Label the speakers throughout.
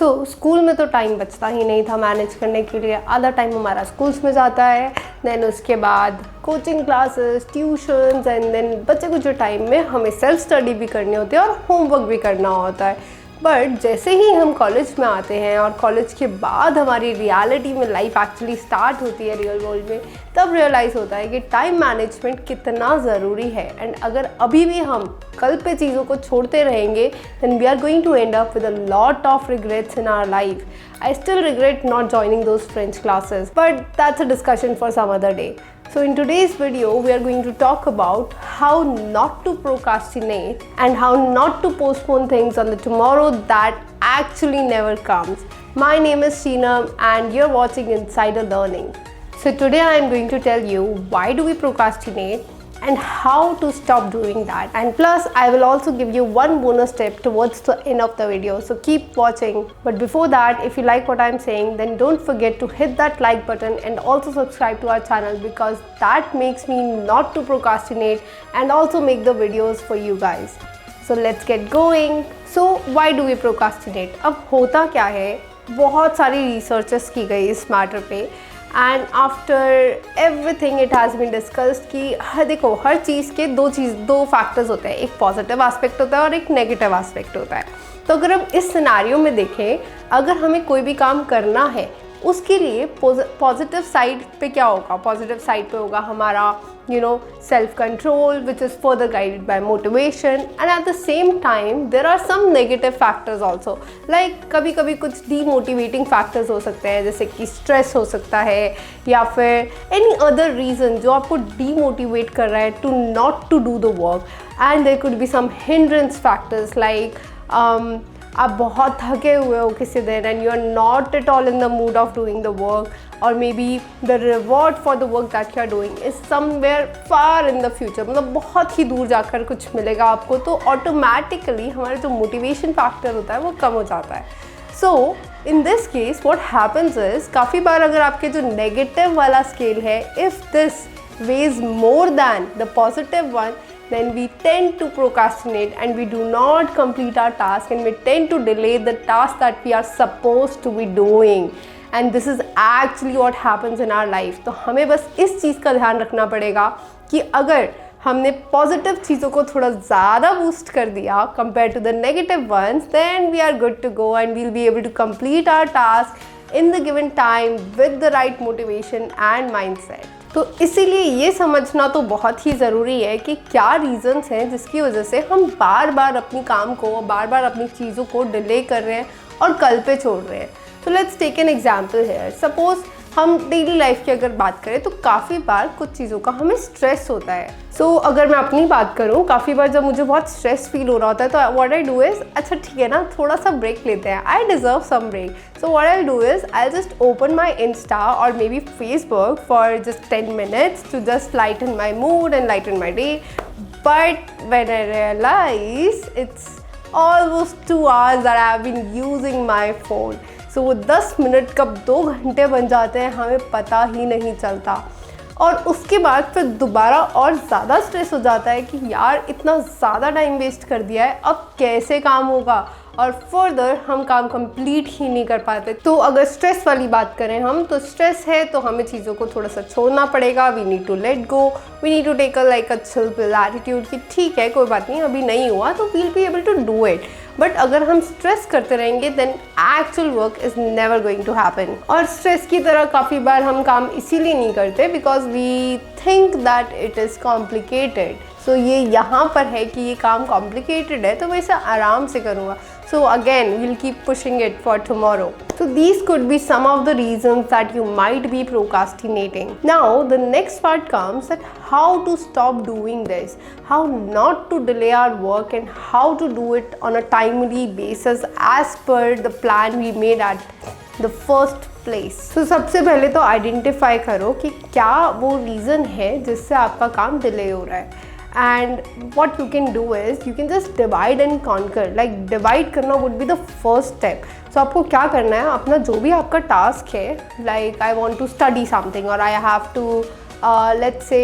Speaker 1: School में तो time बचता ही नहीं था मैनेज करने के लिए। आधा टाइम हमारा स्कूल्स में जाता है, देन उसके बाद coaching classes, tuitions, and then बच्चे कुछ टाइम में हमें सेल्फ स्टडी भी करनी होती है और होमवर्क भी करना होता है। बट जैसे ही हम कॉलेज में आते हैं और कॉलेज के बाद हमारी रियलिटी में लाइफ एक्चुअली स्टार्ट होती है रियल वर्ल्ड में, तब रियलाइज़ होता है कि टाइम मैनेजमेंट कितना ज़रूरी है। एंड अगर अभी भी हम कल पे चीज़ों को छोड़ते रहेंगे then we are going to end up with a lot of regrets in our life. I still regret not joining those French classes, but that's a discussion for some other day. So in today's video, we are going to talk about how not to procrastinate and how not to postpone things on the tomorrow that actually never comes. My name is Sheenam and you're watching Insider Learning. So today I am going to tell you why do we procrastinate and how to stop doing that, and plus I will also give you one bonus tip towards the end of the video, so keep watching. But before that, if you like what I'm saying, then don't forget to hit that like button and also subscribe to our channel, because that makes me not to procrastinate and also make the videos for you guys. So let's get going. So why do we procrastinate? अब होता क्या है, बहुत सारी researches की गई इस matter पे, and after everything it has been discussed कि देखो हर चीज़ के दो फैक्टर्स होते हैं, एक पॉजिटिव एस्पेक्ट होता है और एक नेगेटिव एस्पेक्ट होता है। तो अगर हम इस सिनेरियो में देखें, अगर हमें कोई भी काम करना है उसके लिए पॉजिटिव साइड पे क्या होगा, पॉजिटिव साइड पे होगा हमारा self control which is further guided by motivation, and at the same time there are some negative factors also, like कभी कभी कुछ डीमोटिवेटिंग फैक्टर्स हो सकते हैं, जैसे कि स्ट्रेस हो सकता है या फिर एनी अदर रीज़न जो आपको डीमोटिवेट कर रहा है to not to do the work. And there could be some hindrance factors like आप बहुत थके हुए हो किसी दिन and you are not at all in the mood of doing the work, और maybe the reward for the work that you are doing is somewhere far in the future, मतलब बहुत ही दूर जाकर कुछ मिलेगा आपको, तो ऑटोमेटिकली हमारा जो मोटिवेशन फैक्टर होता है वो कम हो जाता है। So in this case what happens is, काफ़ी बार अगर आपके जो नेगेटिव वाला स्केल है, if this weighs more than the positive one, then we tend to procrastinate and we do not complete our task, and we tend to delay the task that we are supposed to be doing, and this is actually what happens in our life. तो हमें बस इस चीज़ का ध्यान रखना पड़ेगा कि अगर हमने पॉजिटिव चीज़ों को थोड़ा ज़्यादा बूस्ट कर दिया compare to the negative ones, then we are good to go and we'll be able to complete our task in the given time with the right motivation and mindset. तो इसीलिए ये समझना तो बहुत ही ज़रूरी है कि क्या रीज़न्स हैं जिसकी वजह से हम बार बार अपनी काम को, बार बार अपनी चीज़ों को डिले कर रहे हैं और कल पे छोड़ रहे हैं। तो let's take an example here. Suppose हम डेली लाइफ की अगर बात करें तो काफ़ी बार कुछ चीज़ों का हमें स्ट्रेस होता है। सो अगर मैं अपनी बात करूँ, काफ़ी बार जब मुझे बहुत स्ट्रेस फील हो रहा होता है तो व्हाट आई डू इज़, अच्छा ठीक है ना, थोड़ा सा ब्रेक लेते हैं, I deserve some break. So what I do is, I just open my insta और maybe Facebook for just 10 minutes to just lighten my mood and lighten my day. But when I realise it's almost 2 hours that I have been using my phone. So वो 10 minute कब 2 घंटे बन जाते हैं हमें पता ही नहीं चलता, और उसके बाद फिर दोबारा और ज़्यादा स्ट्रेस हो जाता है कि यार इतना ज़्यादा टाइम वेस्ट कर दिया है, अब कैसे काम होगा, और फर्दर हम काम कंप्लीट ही नहीं कर पाते। तो अगर स्ट्रेस वाली बात करें हम, तो स्ट्रेस है तो हमें चीज़ों को थोड़ा सा छोड़ना पड़ेगा। We need to let go, we need to take a like a chill attitude कि ठीक है कोई बात नहीं, अभी नहीं हुआ तो we'll be able to do it. But अगर हम स्ट्रेस करते रहेंगे then actual work is never going to happen. और स्ट्रेस की तरह काफ़ी बार हम काम इसीलिए नहीं करते because we think that it is complicated. So ये यहाँ पर है कि ये काम कॉम्प्लिकेटेड है तो मैं इसे आराम से करूँगा, so again we'll keep pushing it for tomorrow. So these could be some of the reasons that you might be procrastinating. Now the next part comes that how to stop doing this, how not to delay our work, and how to do it on a timely basis as per the plan we made at the first place. So सबसे पहले तो identify करो कि क्या वो reason है जिससे आपका काम डिले हो रहा है। And what you can do is you can just divide and conquer. Like divide करना would be the first step. So आपको क्या करना है, अपना जो भी आपका टास्क है, like I want to study something or I have to let's say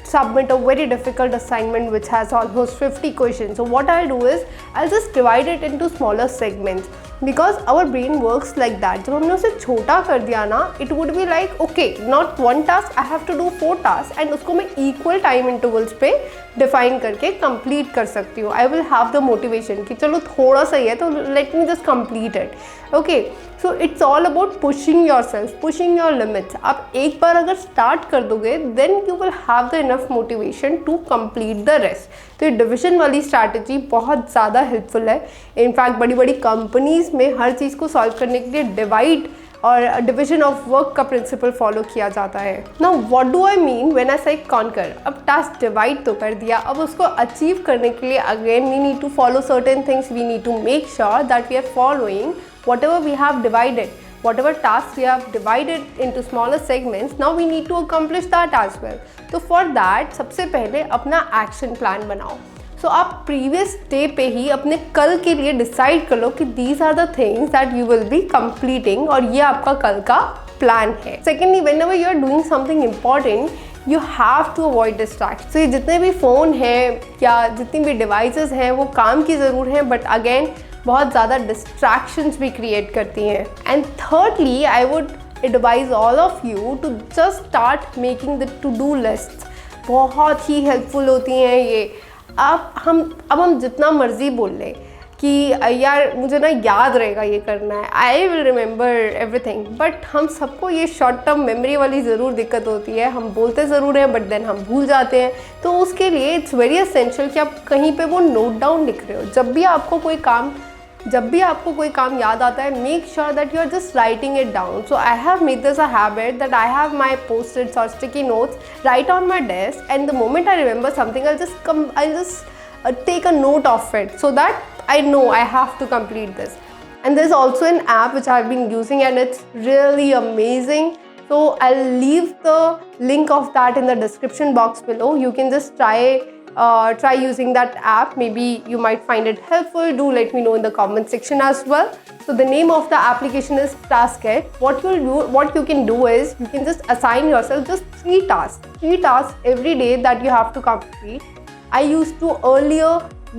Speaker 1: submit a very difficult assignment which has almost 50 questions. So what I'll do is I'll just divide it into smaller segments. Because our brain works like that. जब हमने उसे छोटा कर दिया ना, it would be like okay not one task, I have to do 4 task, एंड उसको मैं इक्वल टाइम इंटरवल्स पे डिफाइन करके कंप्लीट कर सकती हूँ। I will have the motivation कि चलो थोड़ा सा ही है तो let me just complete it. Okay, so it's all about pushing yourself, pushing your limits. आप एक बार अगर स्टार्ट कर दोगे then you will have the enough motivation to complete the rest. तो ये डिविजन वाली स्ट्रैटेजी बहुत ज़्यादा हेल्पफुल है। इनफैक्ट बड़ी बड़ी कंपनीज में हर चीज़ को सॉल्व करने के लिए डिवाइड और डिविजन ऑफ वर्क का प्रिंसिपल फॉलो किया जाता है। Now what do I mean when I से कॉन्कर? अब टास्क डिवाइड तो कर दिया, अब उसको अचीव करने के लिए again we need to follow certain things, we need to make sure that we are following whatever we have divided, whatever tasks we have divided into smaller segments, now we need to accomplish that as well. तो for that सबसे पहले अपना action plan बनाओ। सो आप previous day पे ही अपने कल के लिए डिसाइड कर लो कि these are the things that you will be completing, और ये आपका कल का प्लान है। Secondly, whenever you are doing something important you have to avoid distraction. तो ये जितने भी फ़ोन हैं या जितनी भी डिवाइसेस हैं वो काम की ज़रूर हैं, बट अगेन बहुत ज़्यादा डिस्ट्रैक्शंस भी क्रिएट करती हैं। And thirdly, I would advise all of you to just start making the to do list. बहुत ही हेल्पफुल होती हैं ये। अब हम जितना मर्जी बोल लें कि यार मुझे ना याद रहेगा ये करना है, I will remember everything, but हम सबको ये शॉर्ट टर्म मेमोरी वाली ज़रूर दिक्कत होती है। हम बोलते ज़रूर हैं बट देन हम भूल जाते हैं। तो उसके लिए इट्स वेरी एसेंशियल कि आप कहीं पे वो नोट डाउन लिख रहे हो। जब भी आपको कोई काम याद आता है, make sure that you are just writing it down. So I have made this a habit that I have my post-its और sticky notes right on my desk, and the moment I remember something I just take a note of it so that I know I have to complete this. And there's also an app which I've been using and it's really amazing. So I'll leave the link of that in the description box below. You can just try using that app. Maybe you might find it helpful. Do let me know in the comment section as well. So the name of the application is Taskit. What you can do is you can just assign yourself just 3 tasks every day that you have to complete. I used to earlier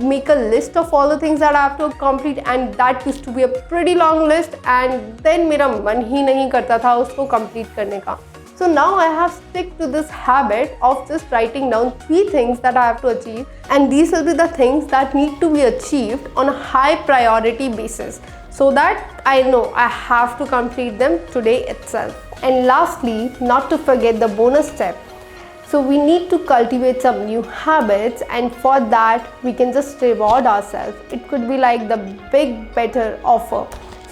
Speaker 1: make a list of all the things that I have to complete, and that used to be a pretty long list, and then मेरा मन ही नहीं करता था उसको complete करने का. So now I have stick to this habit of just writing down 3 things that I have to achieve, and these will be the things that need to be achieved on a high priority basis, so that I know I have to complete them today itself. And lastly, not to forget the bonus step. So we need to cultivate some new habits, and for that we can just reward ourselves. It could be like the big better offer.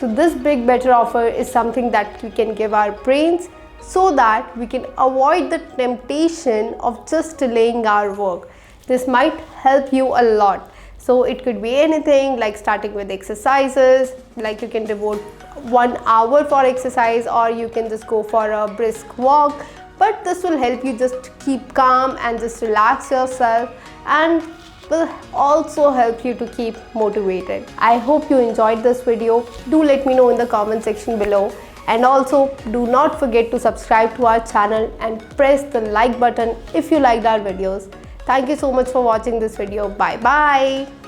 Speaker 1: So this big better offer is something that we can give our brains so that we can avoid the temptation of just delaying our work. This might help you a lot. So it could be anything like starting with exercises, like you can devote 1 hour for exercise, or you can just go for a brisk walk. But this will help you just keep calm and just relax yourself, and will also help you to keep motivated. I hope you enjoyed this video. Do let me know in the comment section below, and also do not forget to subscribe to our channel and press the like button if you liked our videos. Thank you so much for watching this video. Bye bye.